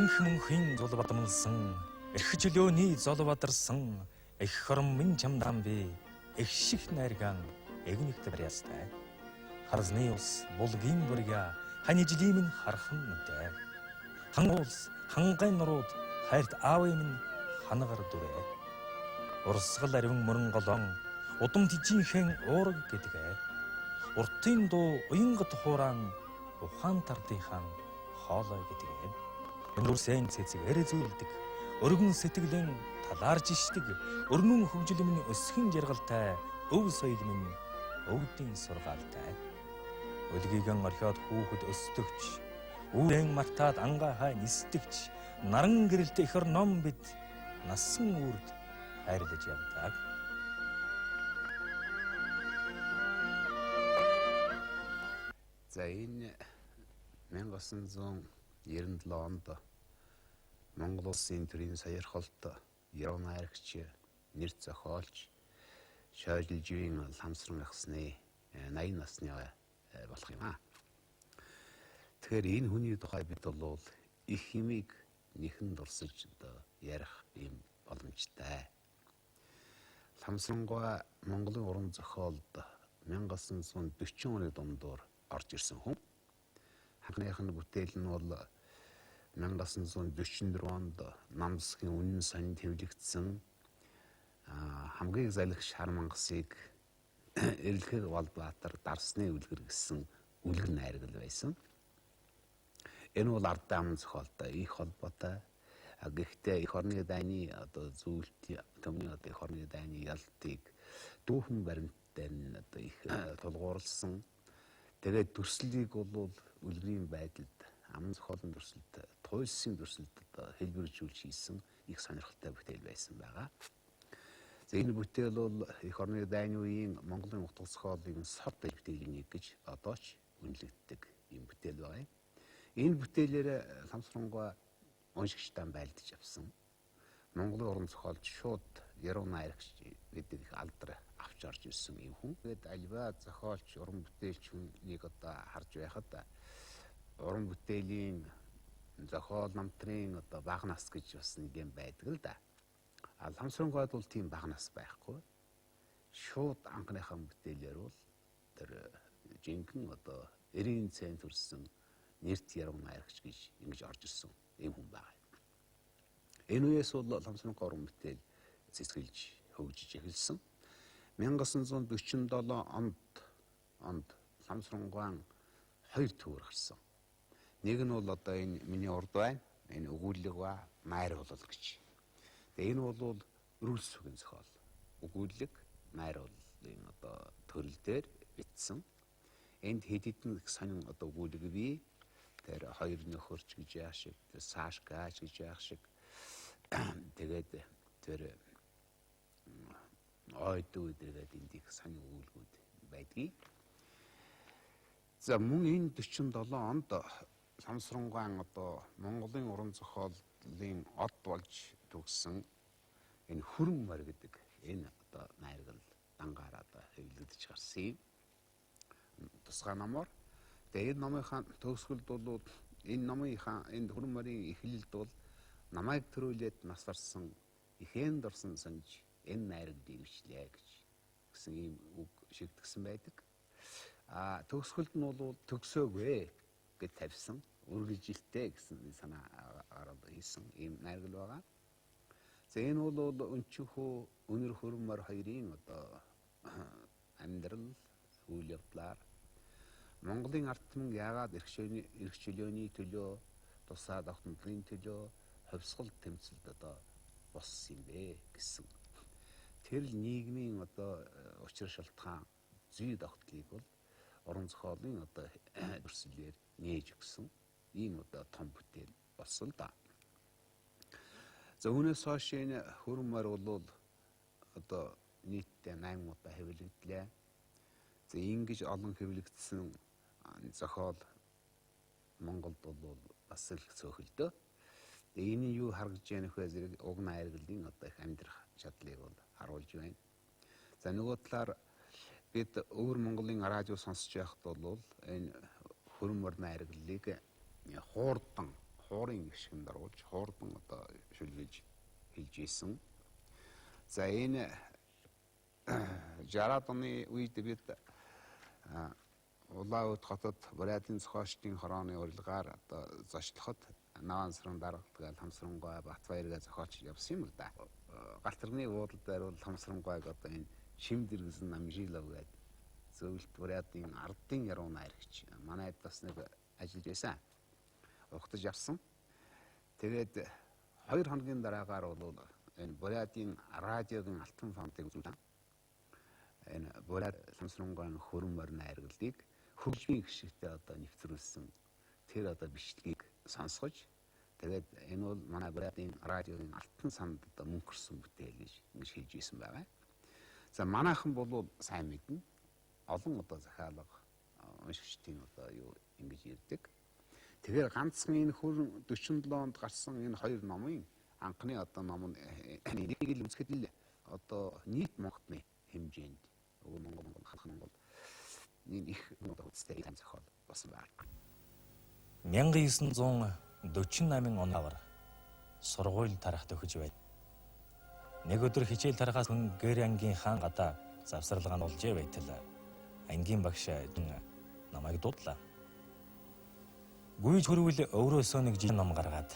Анх мөнхийн зул бадамлсан, эрх чөлөөний зол бадарсан, их хором минь чамдан би, их шиг найрган эгнэгт барьяастай. Харазны ус булгийн бүрия, ханижлий минь хархан нүдэ. Хан улс, хангайн нурууд, хайрт аавын минь ханагар дүрэ. Урсгал ариван мөрөн голон, удам тижинхэн уураг гэдгээ. Уртын дуу уянгат хууран, ухаан тардынхан хоолой гэдгээ. Нүрсэн цэцэг эрзүүлдэг, өргөн сэтгэлэн талаарж ишдэг, өрнөн хөгжил минь өсгөн жаргалтай, өв соёл минь өвдийн сургаалтай. Өлгийгэн орхиод хүүхэд өстөгч, үүрэн мартаад ангаа хай нисдэгч, наран гэрэлт их ном бид насан үрд хайрлаж явдаг. За энэ 1997 онд Монгол Улсын төрийн саярхалт Яруу найрагч нэр зохиолч Шойдлжийн ламсран ахсны 80 насны болох юм аа. Тэгэхээр энэ хүний тухай бид бол их хэмиг нэхэн дурсаж ярих юм боломжтой. Ламсрангуй Монголын уран зохиолд 1940 оны дундуур орж ирсэн хүн. Анхных нь бүтээл нь бол 1944 онд Намсгийн үнэн сонин тэмлэгдсэн хамгийн залхиш хар мангасыг Эрэлхэг Балбаатар дарсны үлгэр гэсэн үлгэр найргал байсан. Энэ бол ард амын зохиолтой их холбоотой. Гэхдээ эх орны дайны зүйлт төмний эх орны дайны ялтыг дүүхэн баримттай нь их тулгуурласан. Тэгээд дүрслэлийг бол үлгэрийн байдалд аман зохиолын дүрслэлд туйлсын дүрслэлд хэлбэржүүлж хийсэн их сонирхолтой бүтээл байсан байгаа. За энэ бүтээл бол эх орны дайны үеийн Монголын утга зохиолын сод бүтээлийн нэг гэж одоо ч үнэлэгддэг юм бүтээл байгаа юм. Энэ бүтээлээр Ламсрангуй уншигчтай байлдаж авсан. Монголын уран зохиолч шууд Яруу найрагч гэдэг их алдар авч орж ирсэн юм хүн. Тэгээд альва зохиолч уран бүтээлч хүнийг одоо харж байхад уран бүтээлийн зохиол намтрын бага нас гэж бас нэг юм байдаг л да. Ламсрангуйд бол тийм бага нас байхгүй. Шууд анхныхаа бүтээлээр бол тэр жинхэнэ эрийн цайн төрсэн нэрт Яруу найрагч гэж ингэж орж ирсэн юм хүн байна. Энэ үеэс бол Ламсрангуй уран бүтээл цэцгэлж хөгжиж эхэлсэн. 1947 онд Ламсрангуй хоёр төвөр гарсан. Нэг нь бол одоо энэ миний урд байна. Энэ өгүүлэг ба майр болол гэж. Тэгээ энэ бол өрүүлс үгийн зохиол. Өгүүлэг, майр бололын төрөл дээр бичсэн. Энд хэд хэдэн их сонин өгүүлэг бий. Тэр хоёр нөхөрч гэж яах шиг, саашгаач гэж яах шиг. Тэгээд тэр ойдуу гэдэг энд их сонин өгүүлгүүд байдгийг. За мөн энэ 47 онд Ламсрангуй Монголын уран зохиолын од болж төгссөн энэ Хүрэн морь гэдэг энэ найргал дангаараа хэвлэгдэж гарсан юм. Тусгай номоор. Тэгээ энэ номынхаа төгсгөлд бол энэ номынхаа энэ Хүрэн морийн эхлэлд бол намайг төрүүлээд нас барсан ихэн дурсан санж энэ найргалыг бичлээ гэсэн ийм үг шигдсэн байдаг. Төгсгөлд нь бол төгсөөгүй гэж тавьсан. Үргэлжилтэй гэсэн санаагаар хийсэн ийм найргал байгаа. За энэ бол өнчийнхөө өнөр Хүрэн морь хоёрын амьдрал үйл явдлаар Монголын ард түмэн яагаад эрх чөлөөний төлөө, тусаа тогтнолын төлөө хувьсгал тэмцэлд боссон юм бэ гэсэн. Тэр нийгмийн учир шалтгаан зүй тогтлыг бол уран зохиолын дүрслэлээр нээж өгсөн ийм том бүтээл болсон л да. За үүнээс хойш энэ Хүрэн морь бол нийтдээ 8 удаа хэвлэгдлээ. За ингэж олон хэвлэгдсэн зохиол Монголд бол бас л цөөхөлдөө. Энэ юу харагдж яах вэ зэрэг уг найргалын их амьдрах чадлыг бол харуулж байна. За нөгөө талаар бид өвөр Монголын радио сонсож байхад бол энэ Хүрэн морь найргалыг хуурын гişгэн даруулж хуурдан одоо шүлгэж хэлж ийсэн. За энэ 60-аад оны үед бид Улаанбаатар хотод Бурятийн зохиолчдын хорооны урилгаар одоо зочлоход Навансран даргалт Хамсрангуй Батбаярга зохиолч явсан юм л да. Галт тэрэгний уудал байруул Хамсрангуйг одоо энэ Шим дэргэсэн Намжилов гээд зөвлөлт Бурятийн ардын яруу найрагч манайд бас нэг ажиллаж байсан. Угтаж явсан. Тэгээд 2 хоногийн дараагаар бол энэ Бурятийн радиогийн алтан фонтыг үзүүлсэн. Энэ Бурят Хамсрангуйн хөрөн морин найргалыг хөгжмийн гişгтэй одоо нэвтрүүлсэн тэр одоо бичлэгийг сонсгож тэгээд энэ бол манай Бурятийн радиогийн алтан санд одоо мөнгөрсөн бүтээл гэж ингэж хэлж ийсэн байгаа. За манайхан бол сайн мэднэ. Олон одоо захиалга уншигчдын одоо юу ингэж ирдэг. Тэгэхээр ганцхан энэ хөрөн 47 онд гарсан энэ хоёр номын анхны одоо ном нь энийг л үзэхэд л одоо нийт Монголны хэмжээнд Монгол энэ их одоо үстэй юм зохиол болсон байна. 1948 оноор сургууль тарахт өгч байв. Нэг өдөр хичээл тарахаас өмнө гэр ангийн хаан гадаа завсарлагаанд олжээ байтал ангийн багш намайг дуудлаа. Гүйж хөрвөл өөрөөсөө нэг жин ном гаргаад